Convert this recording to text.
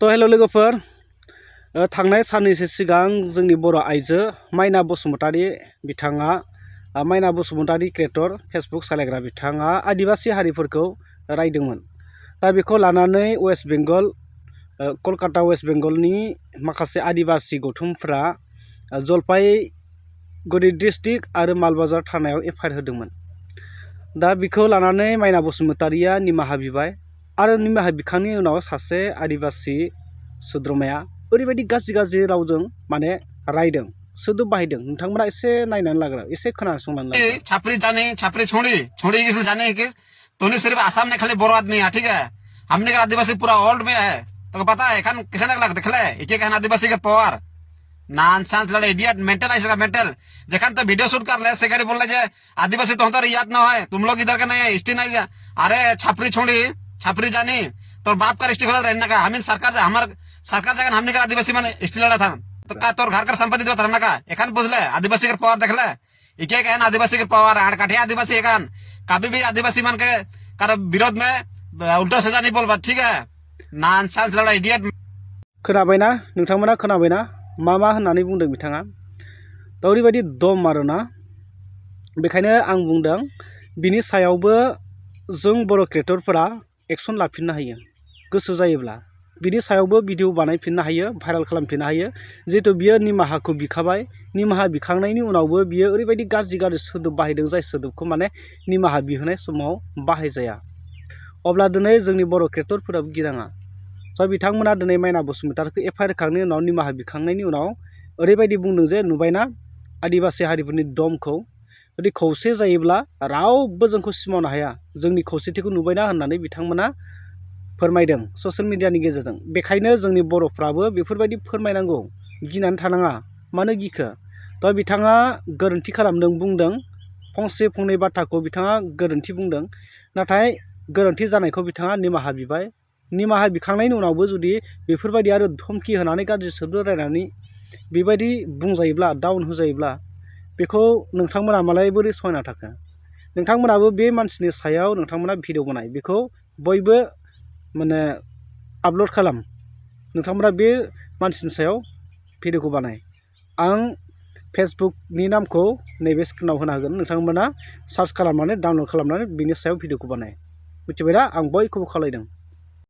तो हेल' लोगोफोर थांनाय साननैसो सिगां जोंनि बर' आइजो माइना बसुमतारी बिथाङा माइना बसुमतारी क्रिएटर फेसबुक सालायग्रा बिथाङा आदिबासी हारिफोरखौ रायदोंमोन। दा बेखौ लानानै वेस्ट बेंगल कलकाता वेस्ट बेंगलनि माखासे आदिबासी गौथुमफोरा जलपाइगुरि डिस्ट्रिक्ट आरो मालबाजार थानायाव एफआइआर होदोंमोन। दा बेखौ लानानै माइना बसुमतारीया निमाहा बिबाय आरो निमाहा बिखांनायनि उनाव सासे आदिबासी सोद्रोमाया ओरैबायदि गाज्रि रावजों माने रायदों, सोदोब बाहायदों। नोंथांमोना एसे नायनानै लाग्रा, एसे खोनासंनानै लाग्रा। छापरी जाने छापरी छोड़ी किसी जाने कि तूने सिर्फ आसाम में खाली बोरो आदमी है, ठीक है। हमने का आदिवासी पूरा वर्ल्ड में है, तो पता है एखन किसे ना लग देखले एक एक आदिवासी के पावर नॉनसेंस लड़े इडियट मेंटल आइसरा मेंटल जखन तो वीडियो शूट कर ले सेगारी बोल जे आदिवासी तो हमारा याद ना है, तुम लोग इधर के नहीं है, हिस्ट्री नहीं है। अरे छापरी छोड़ी छापरी जानी तोर बाप का हिस्ट्री खोला रहना का हम सरकार हमार सरकार जगह हमने का आदिवासी माने हिस्ट्री लड़ा था तो का तोर घर का संपत्ति जो रहना का एखन बुझले आदिवासी के पावर देखले एक एक आदिवासी के पावर आठ काठे आदिवासी एखन कभी भी आदिवासी मान के कर विरोध में उल्टा सजा नहीं बोलबा, ठीक है। नॉनसेंस लड़ा इडियट खोनाबायना नोंथांमोना खोनाबायना मा होननानै बुंदों बिथाङा? दा ओरैबायदि दम आरोना। बेखायनो आं बुंदों बिनि सायावबो जों बर' क्रिएटरफोरा एक्सन लाफिननो हायो गोसो जायोब्ला। बिनि सायावबो भिडिअ बानायफिननो हायो, भाइराल खालामफिननो हायो। जिहेतु बियो निमाहाखौ बिखाबाय, निमाहा बिखांनायनि उनावबो बियो ओरैबायदि गाज्रि सोदोब बाहायदों जाय सोदोबखौ माने निमाहा बिहोनाय समाव बाहायजाया। अब्ला दिनै जोंनि बर' क्रिएटरफोराबो गिनाङा। स' बिथांमोना दिनै माइना बसुमतारीखौ एफआइआर होखांनायनि उनाव निमाहा बिखांनायनि उनाव ओरैबायदि बुंदों जे नुबायना आदिबासी हारिफोरनि दमखौ, जुदि खौसे जायोब्ला रावबो जोंखौ सिमावनो हाया, जोंनि खौसेथिखौ नुबायना होननानै बिथांमोना फोरमायदों ससियेल मिडियानि गेजेरजों। बेखायनो जोंनि बर'फ्राबो बेफोरबायदि फोरमायनांगौ, गिनानै थानाङा। मानो गिखो? थ' बिथाङा गोरोन्थि खालामदों, बुंदों फंसे फंनै बाथ्राखौ बिथाङा गोरोन्थि बुंदों, नाथाय गोरोन्थि जानायखौ बिथाङा निमाहा बिबाय। निमाहा बिखांनायनि उनावबो जुदि बेफोरबायदि आरो धमकी होनानै गाज्रि सोदोब रायनानै बेबायदि बुंजायोब्ला, डाउन होजायोब्ला, बेखौ नोंथांमोना मालाय बोरै सहायना थाखो? नोंथांमोनाबो बे मानसिनि सायाव नोंथांमोना भिडिअ बानाय, बेखौ बयबो माने आपल'ड खालाम। नोंथांमोना बे मानसिनि सायाव भिडिअखौ बानाय। आं फेसबुकनि नामखौ नैबे स्क्रिनाव होना होगोन, नोंथांमोना सार्च खालामनानै डाउनल'ड खालामनानै बिनि सायाव भिडिअखौ बानाय। मिथिबायना? आं बयखौबो खावलायदों।